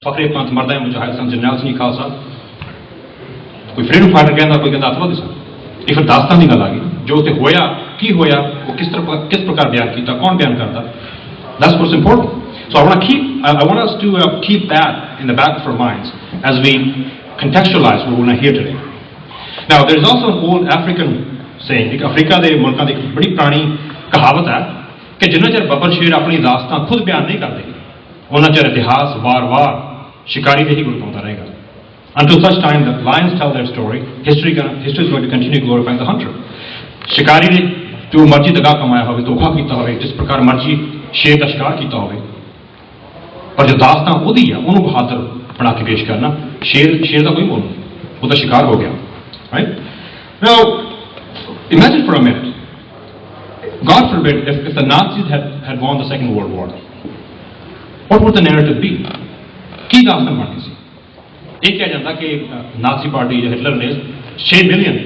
फखरे पंथ मरदा है मुजाहिद सन जरनैल सिंह खालसा कोई फ्रीडम फाइटर कहना कोई कहता अथवा दिसा ये फिर दास्तान की गल आ गई जो उत्थे होया की होया वो किस प्रकार बयान किया कौन बयान करता that's what's important. So I want us to keep that in the back of our minds as we contextualize what we're going to hear today. Now there is also an old African saying एक Africa they मुल्कां दी एक बड़ी पुरानी कहावत है कि जिन्ना चਿਰ बब्बर शेर अपनी दास्तान खुद बयान नहीं करते उन्ना चਿਰ इतिहास वार-वार शिकारी पे ही गुलगाता रहेगा. Until such time that lions tell their story, history is going to continue glorifying the hunter. शिकारी ने जो मर्जी दगा कमाया होवे धोखा कीता होवे जिस प्रकार मर्जी शेर का शिकार कीता होवे पर जो दास्तान उदी है उन्होंने बहादुर बना के पेश करना शेर का कोई मोल नहीं वो तो शिकार हो गया. Right? Now imagine for a minute, God forbid if the Nazis had won the Second World War, what would the narrative be? की दास्तान बननी सी. एक कहा जाता कि नाजी पार्टी या हिटलर ने 6 मिलियन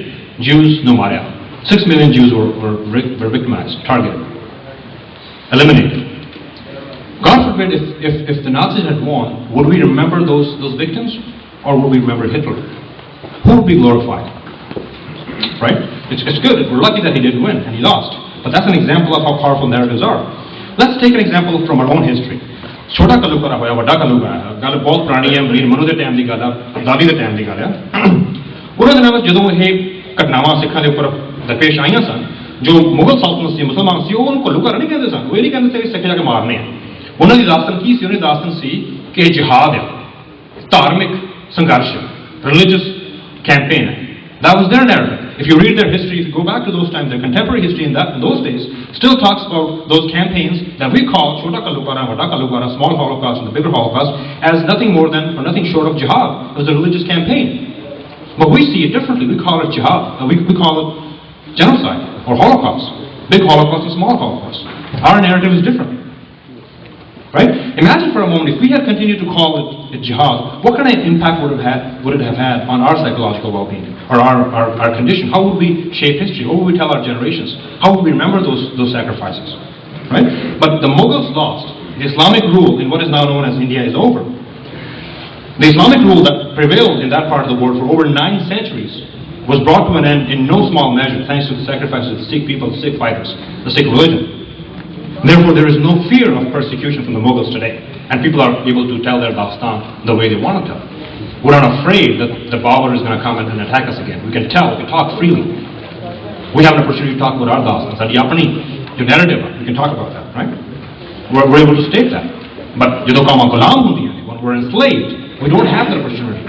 Jews नु Maria. 6 million Jews were victimized, targeted, eliminated. God forbid if the Nazis had won, would we remember those victims or would we remember Hitler? Who would be glorified? Right? It's good. We're lucky that he did win and he lost. But that's an example of how powerful narratives are. Let's take an example from our own history. छोटा कलूकरा होया वड्डा कलूकरा है गल बहुत पुरानी है marine Manu के time की गल है अब्दाली के टाइम की गल है उन्होंने दिनों में जो ये घटनावां सिखा के उपर दरपेश आईयां सन जो मुगल सल्तनत से मुसलमान से उन्होंने कलूकरा नहीं कहते सन वो नहीं कहते थे सिख जाके मारने हैं उन्होंने दास्तान की सी उन्होंने दास्तान सी कि जिहाद है धार्मिक संघर्ष रिलीजियस कैंपेन है. That was their narrative. If you read their history, if you go back to those times, their contemporary history in those days still talks about those campaigns that we call Chota Kalukara, Vada Kalukara, small Holocaust and the bigger Holocaust as nothing more than or nothing short of jihad. It was a religious campaign. But we see it differently. We call it jihad. We call it genocide or Holocaust. Big Holocaust and small Holocaust. Our narrative is different. Right? Imagine for a moment if we had continued to call it jihad, what kind of impact would it have had on our psychological well-being or our condition? How would we shape history? How would we tell our generations? How would we remember those sacrifices? Right? But the Mughals lost. The Islamic rule in what is now known as India is over. The Islamic rule that prevailed in that part of the world for over 9 centuries was brought to an end in no small measure thanks to the sacrifices of the Sikh people, the Sikh fighters, the Sikh religion. Therefore, there is no fear of persecution from the Mughals today, and people are able to tell their dastan the way they want to tell. We're not afraid that the Babur is going to come and attack us again. We can tell, we can talk freely. We have an opportunity to talk about our dastan. Sadi apni jo narrative, we can talk about that, right? We're able to state that. But when we're enslaved, we don't have that opportunity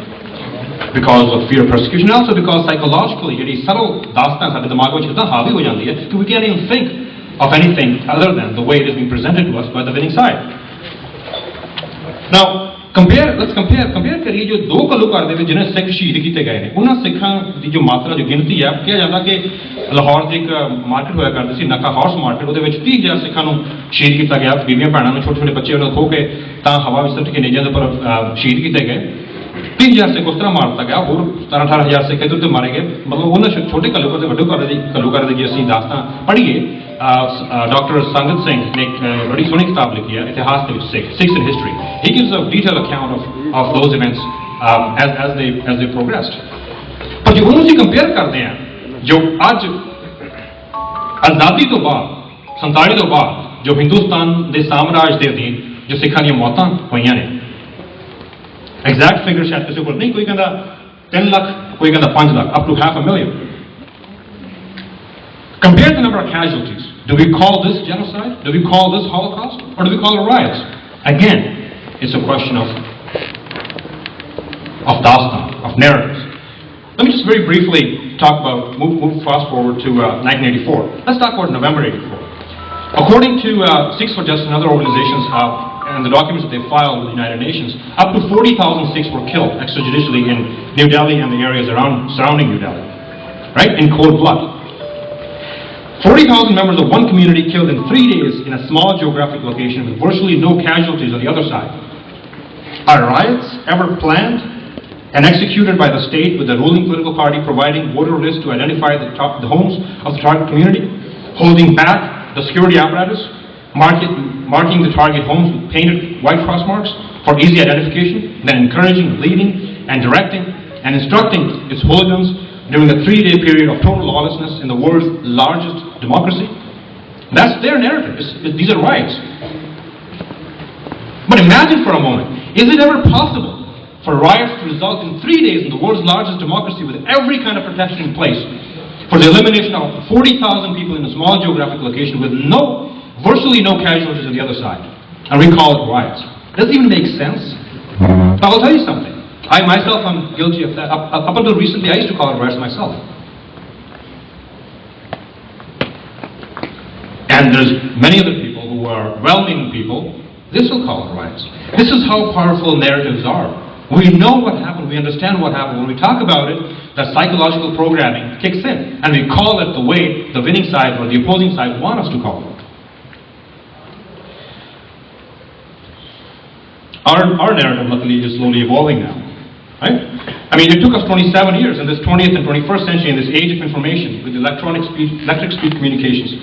because of fear of persecution, and also because psychologically, it is subtle dastan sade dimag vich itna havi ho jandi hai that we can't even think of anything other than the way it is being presented to us by the winning side. Now, let's compare करिए जो 2 कलूकार दे विच जिन्हें सिख शहीद किए गए हैं उन्हां सिखां दी जो मात्रा जो गिनती है कहा जाता कि लाहौर दी एक मार्केट होया करदी सी नका हाउस मार्केट ਉਹਦੇ ਵਿੱਚ 30,000 सिखां ਨੂੰ शहीद किया गया बीबियां भैणां ਨੂੰ छोटे छोटे बच्चे उन्हें खो के ਤਾਂ हवा ਵਿੱਚ ਸੁੱਟ ਕੇ ਨੇਜਾਂ ਦੇ ਉੱਪਰ शहीद किए गए 30,000 सिख उस तरह मार दिता गया और 17-18,000 सिख इधर उधर मारे गए मतलब उन्होंने छोटे कलूकार से वड्डे कलूकार की असं दास्तां पढ़िए डॉक्टर संगत सिंह ने एक बड़ी सोहनी किताब लिखी है इतिहास के Sikhs in History. He gives a detailed account of those events as they progressed. पर जो उन्होंने कंपेयर करते हैं जो आज आजादी तो बाद 47 तो बाद जो हिंदुस्तान के साम्राज के अधीन जो सिखां दी मौतां होईयां ने एग्जैक्ट फिगर शायद किसी को नहीं कोई कहता 3 लाख कोई कहता 5 lakh up to 500,000. Compare the number of casualties. Do we call this genocide? Do we call this Holocaust? Or do we call it riots? Again, it's a question of dastan, of narratives. Let me just very briefly talk about, move fast forward to 1984. Let's talk about November 84. According to Sikhs for Justice and other organizations and the documents that they filed with the United Nations, up to 40,000 Sikhs were killed extrajudicially in New Delhi and the areas surrounding New Delhi, right? In cold blood. 40,000 members of one community killed in 3 days in a small geographic location with virtually no casualties on the other side. Are riots ever planned and executed by the state with the ruling political party providing voter lists to identify the homes of the target community, holding back the security apparatus, marking the target homes with painted white cross marks, for easy identification, then encouraging, leading, and directing, and instructing its hooligans during a 3-day period of total lawlessness in the world's largest democracy. That's their narrative. These are riots. But imagine for a moment, is it ever possible for riots to result in 3 days in the world's largest democracy with every kind of protection in place for the elimination of 40,000 people in a small geographic location with virtually no casualties on the other side? And we call it riots. Does it even make sense? Now I'll tell you something. I myself am guilty of that. Up until recently, I used to call it riots myself. And there's many other people who are well-meaning people, they still call it riots. This is how powerful narratives are. We know what happened, we understand what happened. When we talk about it, that psychological programming kicks in, and we call it the way the winning side or the opposing side want us to call it. Our narrative, luckily, is slowly evolving now. Right? I mean, it took us 27 years in this 20th and 21st century, in this age of information, with electric speed communications,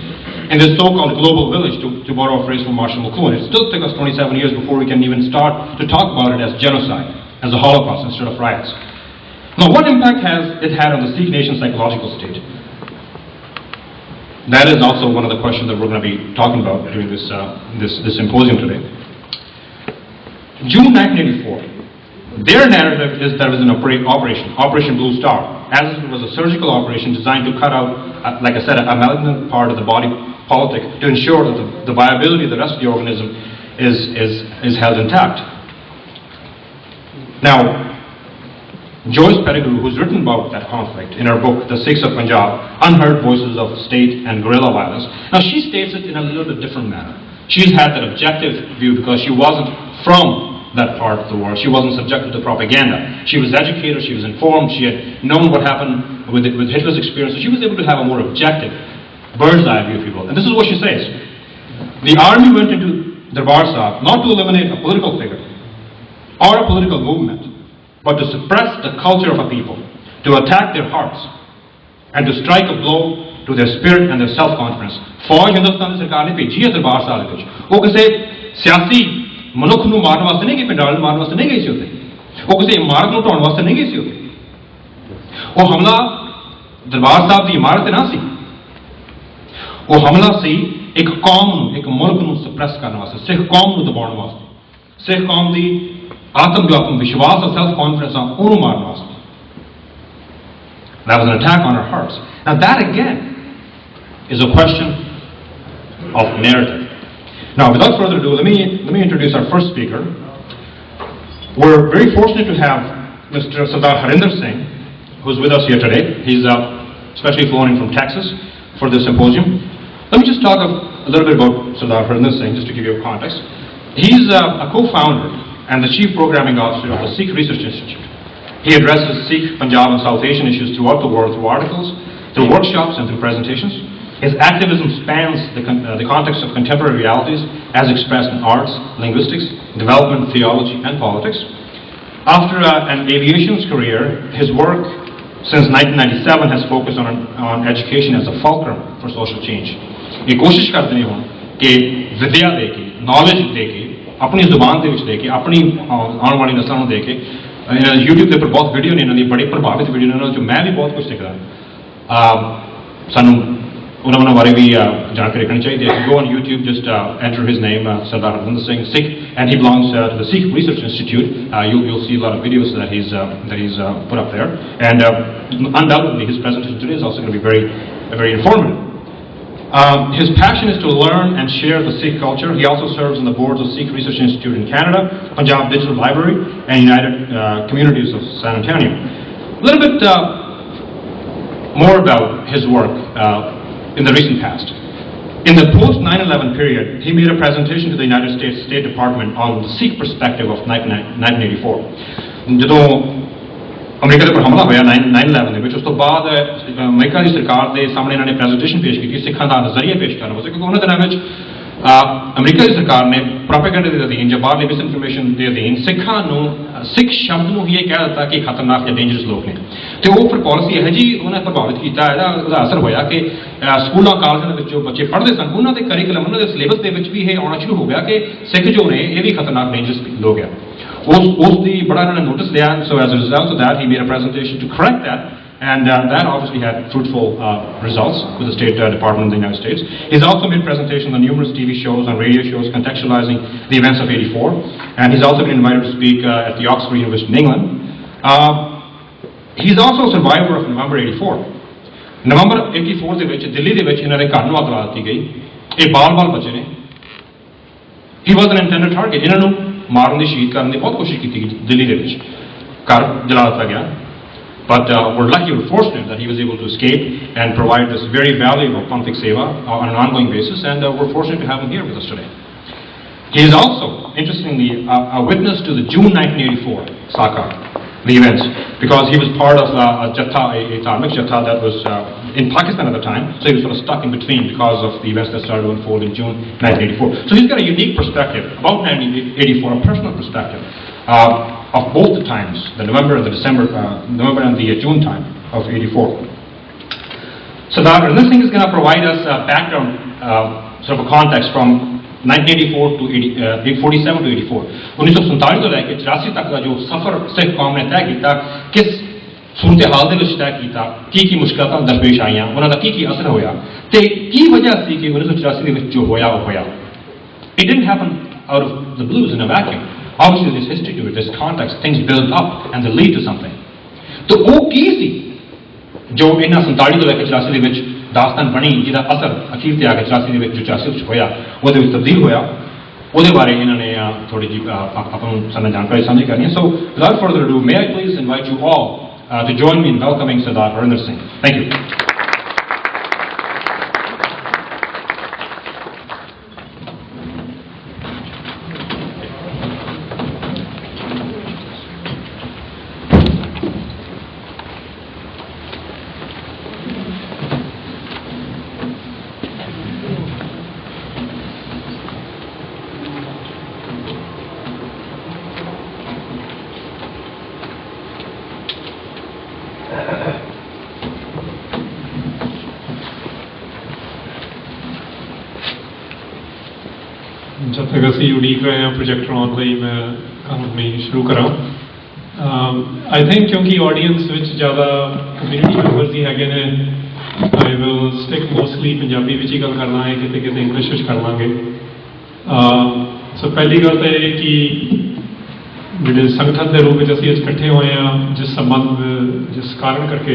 in this so-called global village, to borrow a phrase from Marshall McLuhan. It still took us 27 years before we can even start to talk about it as genocide, as a Holocaust instead of riots. Now, what impact has it had on the Sikh nation's psychological state? That is also one of the questions that we're going to be talking about during this symposium today. June 1984. Their narrative is there was an Operation Blue Star, as it was a surgical operation designed to cut out, like I said, a malignant part of the body politic to ensure that the viability of the rest of the organism is held intact. Now, Joyce Pettigrew, who's written about that conflict in her book, The Sikhs of Punjab, Unheard Voices of State and Guerrilla Violence, now she states it in a little bit different manner. She's had that objective view because she wasn't from that part of the world. She wasn't subjected to propaganda. She was educated, she was informed, she had known what happened with Hitler's experience, so she was able to have a more objective, bird's eye view, if you will. And this is what she says. The army went into Darbar Sahib not to eliminate a political figure or a political movement, but to suppress the culture of a people, to attack their hearts, and to strike a blow to their spirit and their self-confidence. फौज हिंदुस्तान सरकार ने भेजी है दरबार साहब ਦੇ ਵਿੱਚ ਉਹ ਕਿਸੇ ਸਿਆਸੀ ਮਨੁੱਖ ਨੂੰ ਮਾਰਨ ਵਾਸਤੇ ਨਹੀਂ ਗਈ, ਪਿੰਡਾਂ ਨੂੰ ਮਾਰਨ ਵਾਸਤੇ ਨਹੀਂ ਗਈ ਸੀ ਉੱਥੇ, ਉਹ ਕਿਸੇ ਇਮਾਰਤ ਨੂੰ ਢਾਉਣ ਵਾਸਤੇ ਨਹੀਂ ਗਈ ਸੀ ਉੱਥੇ। ਉਹ ਹਮਲਾ ਦਰਬਾਰ ਸਾਹਿਬ ਦੀ ਇਮਾਰਤ ਤੇ ਨਾ ਸੀ, ਉਹ ਹਮਲਾ ਸੀ ਇੱਕ ਕੌਮ ਨੂੰ, ਇੱਕ ਮੁਲਕ ਨੂੰ ਸਪਰੈਸ ਕਰਨ ਵਾਸਤੇ, ਸਿੱਖ ਕੌਮ ਨੂੰ ਦਬਾਉਣ ਵਾਸਤੇ, ਸਿੱਖ ਕੌਮ ਦੀ ਆਤਮ ਵਿਸ਼ਵਾਸ और self confidence ਉਹਨੂੰ ਮਾਰਨ ਵਾਸਤੇ। That was an attack on our hearts. Now that again is a question of narrative. Now, without further ado, let me introduce our first speaker. We're very fortunate to have Mr. Sardar Harinder Singh, who's with us here today. He's especially flown in from Texas for this symposium. Let me just talk a little bit about Sardar Harinder Singh, just to give you a context. He's a co-founder and the chief programming officer of the Sikh Research Institute. He addresses Sikh, Punjab and South Asian issues throughout the world through articles, through workshops and through presentations. His activism spans the context of contemporary realities as expressed in arts, linguistics, development, theology and politics. After an aviation career, his work since 1997 has focused on education as a fulcrum for social change. ये कोशिश करते हैं कि विद्या देके, knowledge देके, अपनी जुबान दे विच देके, अपनी आने वाली नस्लों को देके, YouTube के पर बहुत वीडियो ने इन्होंने बड़े प्रभावित वीडियो ने जो मैं भी बहुत कुछ सीखा। सानू उन्होंने बारे भी जानकारी रखनी चाहिए। If you go on YouTube, just enter his name, Sardar Harinder Singh, Sikh, and he belongs to the Sikh Research Institute. You'll see a lot of videos that he's put up there, and undoubtedly his presentation today is also going to be very, very informative. His passion is to learn and share the Sikh culture. He also serves on the boards of Sikh Research Institute in Canada, Punjab Digital Library, and United Communities of San Antonio. A little bit more about his work in the recent past. In the post-9/11 period, he made a presentation to the United States State Department on the Sikh perspective of 1984. ਜਦੋਂ America ਦੇ ਉੱਪਰ ਹਮਲਾ ਹੋਇਆ 9/11 ਦੇ ਵਿੱਚ, ਉਸ ਤੋਂ ਬਾਅਦ ਅਮਰੀਕਾ ਦੀ ਸਰਕਾਰ ਦੇ ਸਾਹਮਣੇ ਇਹਨਾਂ ਨੇ ਪ੍ਰੈਜੈਂਟੇਸ਼ਨ ਪੇਸ਼ ਕੀਤੀ ਸਿੱਖਾਂ ਦਾ ਨਜ਼ਰੀਆ ਪੇਸ਼ ਕਰਨ ਵਾਸਤੇ, ਕਿਉਂਕਿ ਉਹਨਾਂ ਦਿਨਾਂ ਵਿੱਚ ਅਮਰੀਕਾ ਦੀ ਸਰਕਾਰ ਨੇ ਪ੍ਰੋਪੇਗੈਂਡਾ ਦੇ ਅਧੀਨ ਜਾਂ ਬਾਹਰਲੀ ਮਿਸਇਨਫੋਰਮੇਸ਼ਨ ਦੇ ਅਧੀਨ ਸਿੱਖਾਂ ਨੂੰ ਸਿੱਖ ਸ਼ਬਦ ਨੂੰ ਹੀ ਇਹ ਕਹਿ ਦਿੱਤਾ ਕਿ ਖਤਰਨਾਕ ਜਾਂ ਡੇਂਜਰਸ ਲੋਕ ਨੇ, ਤੇ ਉਹ ਫਿਰ ਪਾਲਿਸੀ ਇਹੋ ਜਿਹੀ ਉਹਨਾਂ ਪ੍ਰਭਾਵਿਤ ਕੀਤਾ, ਇਹਦਾ ਅਸਰ ਹੋਇਆ ਕਿ ਸਕੂਲਾਂ ਕਾਲਜਾਂ ਦੇ ਵਿੱਚ ਜੋ ਬੱਚੇ ਪੜ੍ਹਦੇ ਸਨ ਉਹਨਾਂ ਦੇ ਕਰਿਕੂਲਮ, ਉਹਨਾਂ ਦੇ ਸਿਲੇਬਸ ਦੇ ਵਿੱਚ ਵੀ ਇਹ ਆਉਣਾ ਸ਼ੁਰੂ ਹੋ ਗਿਆ ਕਿ ਸਿੱਖ ਜੋ ਨੇ ਇਹ ਵੀ ਖਤਰਨਾਕ ਡੇਂਜਰਸ ਲੋਕ ਆ। उसकी बड़ा इन्होंने नोटिस लिया, so as a result of that he made a presentation to correct that, and that obviously had fruitful results with the State Department of the United States. He's also made presentations on numerous TV shows, on radio shows, contextualizing the events of '84, and he's also been invited to speak at the Oxford University in England. He's also a survivor of November '84. November '84 ਦੇ ਵਿੱਚ ਦਿੱਲੀ ਦੇ ਵਿੱਚ ਇਹਨਾਂ ਦੇ ਘਰ ਨੂੰ ਅੱਗ ਲਾ ਦਿੱਤੀ ਗਈ। ਇਹ ਬਾਲ ਬੱਚੇ ਨੇ। He was an intended target. ਇਹਨਾਂ ਨੂੰ ਮਾਰਨ ਦੀ ਸ਼ਹੀਦ ਕਰਨ ਦੀ ਬਹੁਤ ਕੋਸ਼ਿਸ਼ ਕੀਤੀ ਗਈ ਦਿੱਲੀ ਦੇ ਵਿੱਚ। ਘਰ ਜਲਾ ਦਿੱਤਾ ਗਿਆ। But we're lucky, we're fortunate that he was able to escape and provide this very valuable public seva on an ongoing basis, and we're fortunate to have him here with us today. He is also, interestingly, a witness to the June 1984 Sakar, the events, because he was part of a Jatha, a Dharmic Jatha that was in Pakistan at the time, so he was sort of stuck in between because of the events that started to unfold in June 1984. So he's got a unique perspective about 1984, a personal perspective of both the times, the November and the November and the June time of '84. So this thing is going to provide us a background, sort of a context from 1984 to 47 to 84. 1947 ਤੋਂ ਲੈ ਕੇ 84 ਤੱਕ ਦਾ ਜੋ ਸਫ਼ਰ ਸਿੱਖ ਕੌਮ ਨੇ ਤੈਅ ਕੀਤਾ, ਕਿਸ ਸੂਰਤ ਹਾਲ ਦੇ ਵਿੱਚ ਤੈਅ ਕੀਤਾ, ਕੀ ਮੁਸ਼ਕਲਾਂ ਦਰਪੇਸ਼ ਆਈਆਂ, ਉਹਨਾਂ ਦਾ ਕੀ ਅਸਰ ਹੋਇਆ ਤੇ ਕੀ ਵਜ੍ਹਾ ਸੀ ਕਿ 1984 ਦੇ ਵਿੱਚ ਜੋ ਹੋਇਆ ਉਹ ਹੋਇਆ। It didn't happen out of the blues in a vacuum. Obviously there's history to it, there's context, things build up and they lead to something. तो वो की सी जो ਇਹਨਾਂ 47 ਤੋਂ ਲੈ ਕੇ 84 ਦੇ ਵਿੱਚ ਦਾਸਤਾਨ ਬਣੀ, ਜਿਹਦਾ ਅਸਰ ਅਖੀਰ ਤੇ ਆ ਕੇ 84 ਦੇ ਵਿੱਚ ਜੋ 84 ਵਿੱਚ ਹੋਇਆ ਉਹਦੇ ਵਿੱਚ ਤਬਦੀਲ ਹੋਇਆ, ਉਹਦੇ ਬਾਰੇ ਇਹਨਾਂ ਨੇ ਥੋੜੀ ਜਿਹੀ ਆਪਾਂ ਨੂੰ ਸਾਨੂੰ ਜਾਣਕਾਰੀ ਸਾਂਝੀ ਕਰਨੀ ਹੈ। So without further ado, may I please invite you all to join me in welcoming Sardar Harinder Singh. Thank you. जब तक असी उड़ीक रहे हैं प्रोजेक्टर ऑन ਲਈ मैं कहानी शुरू करा। आई थिंक क्योंकि ऑडियंस ਵਿੱਚ ज़्यादा कम्यूनिटी मैंबर्स ही हैगे ने, I will stick mostly Punjabi ਵਿੱਚ ਹੀ ਗੱਲ ਕਰਨਾ है, किते किते इंग्लिश ਵਿੱਚ कर लांगे। सो पहली गल तो यह कि ਜਿਹੜੇ ਸੰਗਠਨ ਦੇ ਰੂਪ ਵਿੱਚ ਅਸੀਂ ਅੱਜ ਇਕੱਠੇ ਹੋਏ ਹਾਂ, ਜਿਸ ਸੰਬੰਧ ਜਿਸ ਕਾਰਨ ਕਰਕੇ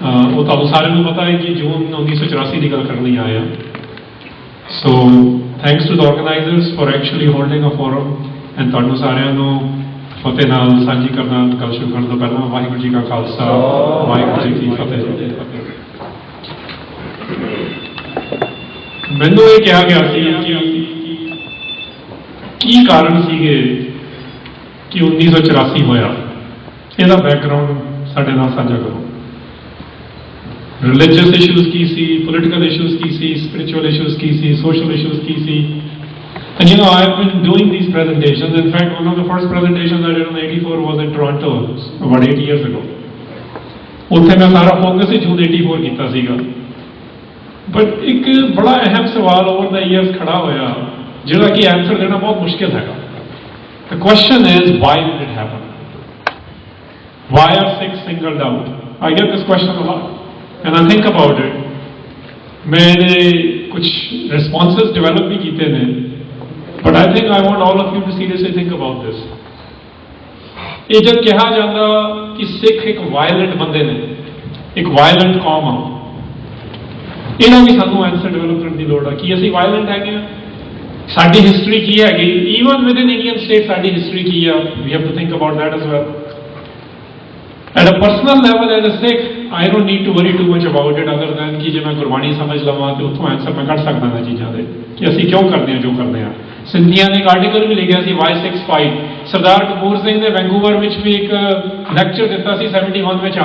ਉਹ ਤੁਹਾਨੂੰ ਸਾਰਿਆਂ ਨੂੰ ਪਤਾ ਹੈ ਕਿ ਜੂਨ 1984 ਦੀ ਗੱਲ ਕਰਨ ਲਈ ਆਏ ਹਾਂ। So thanks to the organizers for actually holding a forum, and ਤੁਹਾਨੂੰ ਸਾਰਿਆਂ ਨੂੰ ਫਤਿਹ ਨਾਲ ਸਾਂਝੀ ਕਰਨਾ। ਗੱਲ ਸ਼ੁਰੂ ਕਰਨ ਤੋਂ ਪਹਿਲਾਂ ਵਾਹਿਗੁਰੂ ਜੀ ਕਾ ਖਾਲਸਾ, ਵਾਹਿਗੁਰੂ ਜੀ ਕੀ ਫਤਿਹ। ਮੈਨੂੰ ਇਹ ਕਿਹਾ ਗਿਆ ਸੀ ਕਿ ਕੀ ਕਾਰਨ ਸੀਗੇ ਕਿ 1984 ਹੋਇਆ, ਇਹਦਾ ਬੈਕਗਰਾਉਂਡ ਸਾਡੇ ਨਾਲ ਸਾਂਝਾ ਕਰੋ। Religious issues Ki C, political issues Ki C, spiritual issues Ki C, social issues Ki C. And you know, I've been doing these presentations. In fact, one of the first presentations I did in '84 was in Toronto about 8 years ago. ਉੱਥੇ ਮੈਂ ਸਾਰਾ focus ਹੀ ਜੂਨ 84 ਕੀਤਾ ਸੀਗਾ। But ਇੱਕ ਬੜਾ ਅਹਿਮ ਸਵਾਲ over ਦਾ years ਖੜਾ ਹੋਇਆ, ਜਿਹੜਾ ਕਿ ਆਨਸਰ ਦੇਣਾ ਬਹੁਤ ਮੁਸ਼ਕਿਲ ਹੈਗਾ। The question is, why did it happen? Why are Sikhs singled out? I get this question a lot. And I think about it. मैंने कुछ responses develop भी किए ने, but I think I want all of you to seriously think about this. ये जब कहा जाता कि सिख एक violent बंदे ने, एक violent कौम आ, इन्हों भी सानू आंसर डेवलप करने की लोड़ है कि ਅਸੀਂ violent है क्या, साडी हिस्ट्री की है, even within Indian state साडी हिस्ट्री की है, we have to think about that as well. At a personal level as a Sikh, I don't need to worry too much about it other than कि जे मैं गुरबाणी समझ लवां तो उत्थों answer मैं cut सकदा ना चीज़ां दे कि ਅਸੀਂ क्यों करते हैं जो करते हैं। सिंधिया ने एक आर्टिकल भी लिखा सी वाई 6 फाइट। सरदार कपूर सिंह ने वैंकूवर ਵਿੱਚ भी एक ਲੈਕਚਰ ਦਿੱਤਾ ਸੀ 71 ਵਿੱਚ।